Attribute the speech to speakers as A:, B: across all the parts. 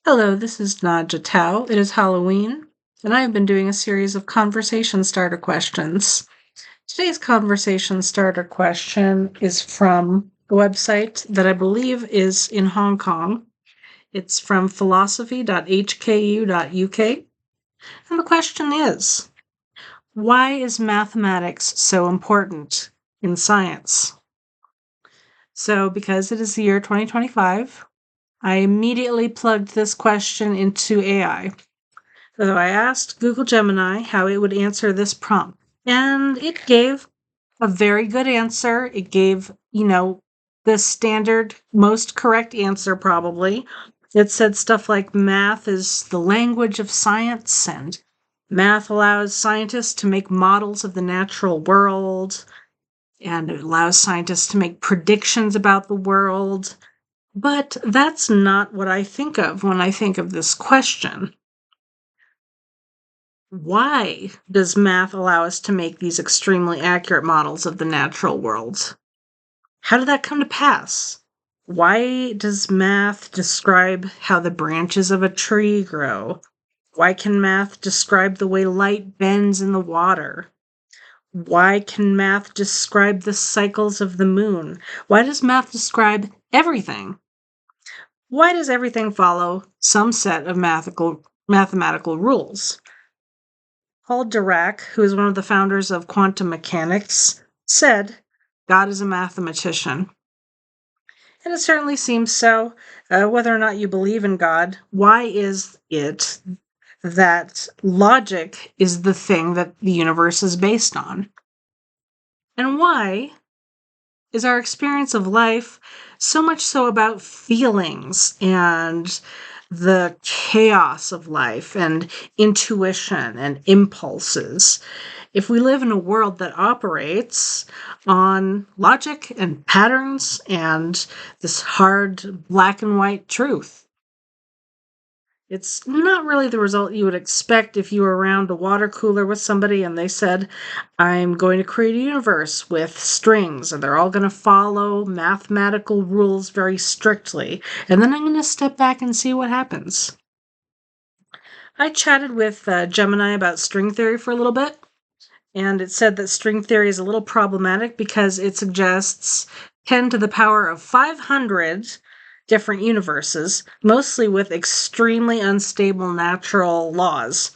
A: Hello, this is Nadja Tao. It is Halloween, and I have been doing a series of conversation starter questions. Today's conversation starter question is from a website that I believe is in Hong Kong. It's from philosophy.hku.uk. And the question is, why is mathematics so important in science? So, because it is the year 2025, I immediately plugged this question into AI. So I asked Google Gemini how it would answer this prompt, and it gave a very good answer. It gave, the standard, most correct answer, probably. It said stuff like math is the language of science, and math allows scientists to make models of the natural world, and it allows scientists to make predictions about the world. But that's not what I think of when I think of this question. Why does math allow us to make these extremely accurate models of the natural world? How did that come to pass? Why does math describe how the branches of a tree grow? Why can math describe the way light bends in the water? Why can math describe the cycles of the moon? Why does math describe everything? Why does everything follow some set of mathematical rules? Paul Dirac, who is one of the founders of quantum mechanics, said, God is a mathematician. And it certainly seems so. Whether or not you believe in God, why is it that logic is the thing that the universe is based on? And why is our experience of life so much so about feelings and the chaos of life and intuition and impulses? If we live in a world that operates on logic and patterns and this hard black and white truth. It's not really the result you would expect if you were around a water cooler with somebody and they said, I'm going to create a universe with strings and they're all going to follow mathematical rules very strictly. And then I'm going to step back and see what happens. I chatted with Gemini about string theory for a little bit. And it said that string theory is a little problematic because it suggests 10 to the power of 500 different universes, mostly with extremely unstable natural laws.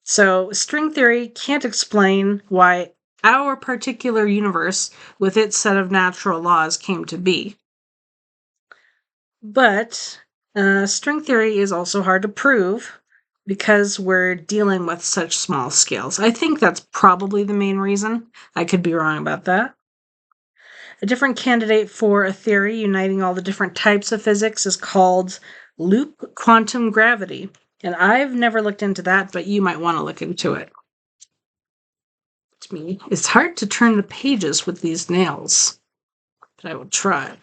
A: So string theory can't explain why our particular universe with its set of natural laws came to be. But string theory is also hard to prove because we're dealing with such small scales. I think that's probably the main reason. I could be wrong about that. A different candidate for a theory uniting all the different types of physics is called loop quantum gravity. And I've never looked into that, but you might want to look into it. To me, it's hard to turn the pages with these nails, but I will try.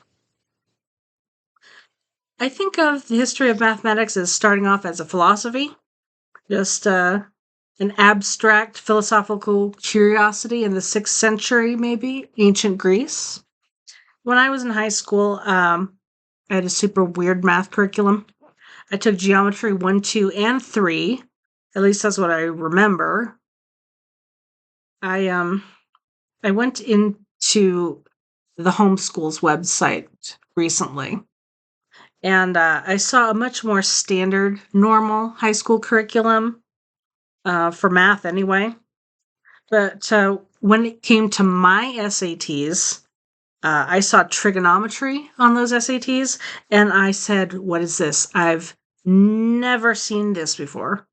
A: I think of the history of mathematics as starting off as a philosophy, just an abstract philosophical curiosity in the 6th century, maybe, ancient Greece. When I was in high school, I had a super weird math curriculum. I took geometry 1, 2, and 3. At least that's what I remember. I went into the homeschool's website recently, and I saw a much more standard, normal high school curriculum for math anyway. But when it came to my SATs, I saw trigonometry on those SATs, and I said, what is this? I've never seen this before.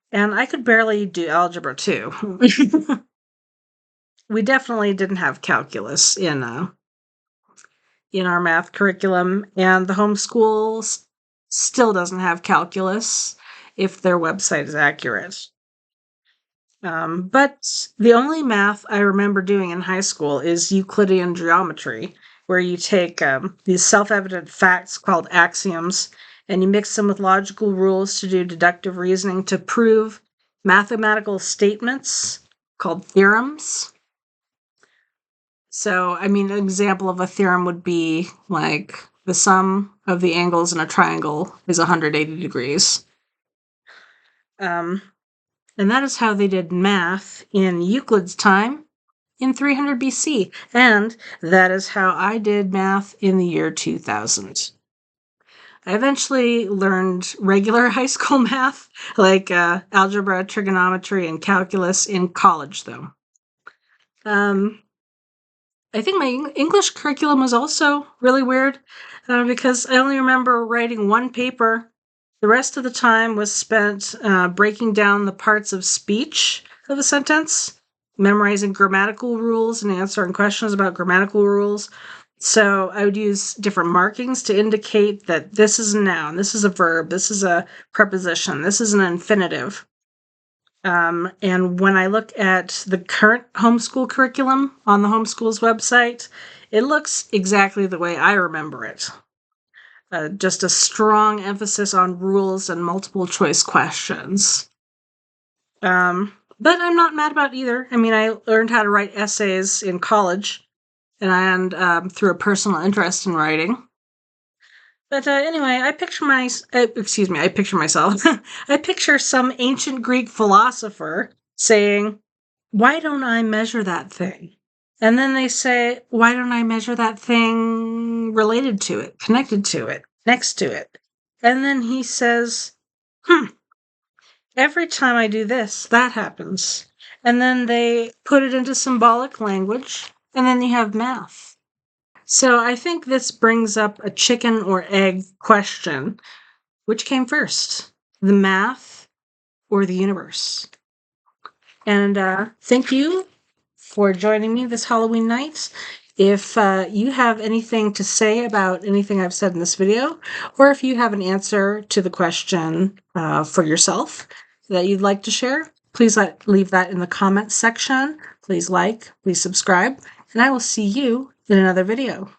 A: And I could barely do algebra too. We definitely didn't have calculus in our math curriculum, and the homeschool still doesn't have calculus if their website is accurate. But the only math I remember doing in high school is Euclidean geometry, where you take these self-evident facts called axioms and you mix them with logical rules to do deductive reasoning to prove mathematical statements called theorems. So, I mean, an example of a theorem would be like The sum of the angles in a triangle is 180 degrees. And that is how they did math in Euclid's time in 300 BC. And that is how I did math in the year 2000. I eventually learned regular high school math, like algebra, trigonometry, and calculus in college, though. I think my English curriculum was also really weird because I only remember writing one paper. The rest of the time was spent breaking down the parts of speech of a sentence, memorizing grammatical rules, and answering questions about grammatical rules. So I would use different markings to indicate that this is a noun, this is a verb, this is a preposition, this is an infinitive. And when I look at the current homeschool curriculum on the homeschool's website, it looks exactly the way I remember it. Just a strong emphasis on rules and multiple choice questions. But I'm not mad about either. I mean, I learned how to write essays in college and through a personal interest in writing. But anyway, I picture myself. I picture some ancient Greek philosopher saying, "Why don't I measure that thing?" And then they say, "Why don't I measure that thing related to it, connected to it, next to it?" And then he says, every time I do this, that happens. And then they put it into symbolic language, and then you have math. So I think this brings up a chicken or egg question. Which came first, the math or the universe? And thank you for joining me this Halloween night. If you have anything to say about anything I've said in this video, or if you have an answer to the question for yourself that you'd like to share, please leave that in the comments section. Please like, please subscribe, and I will see you in another video.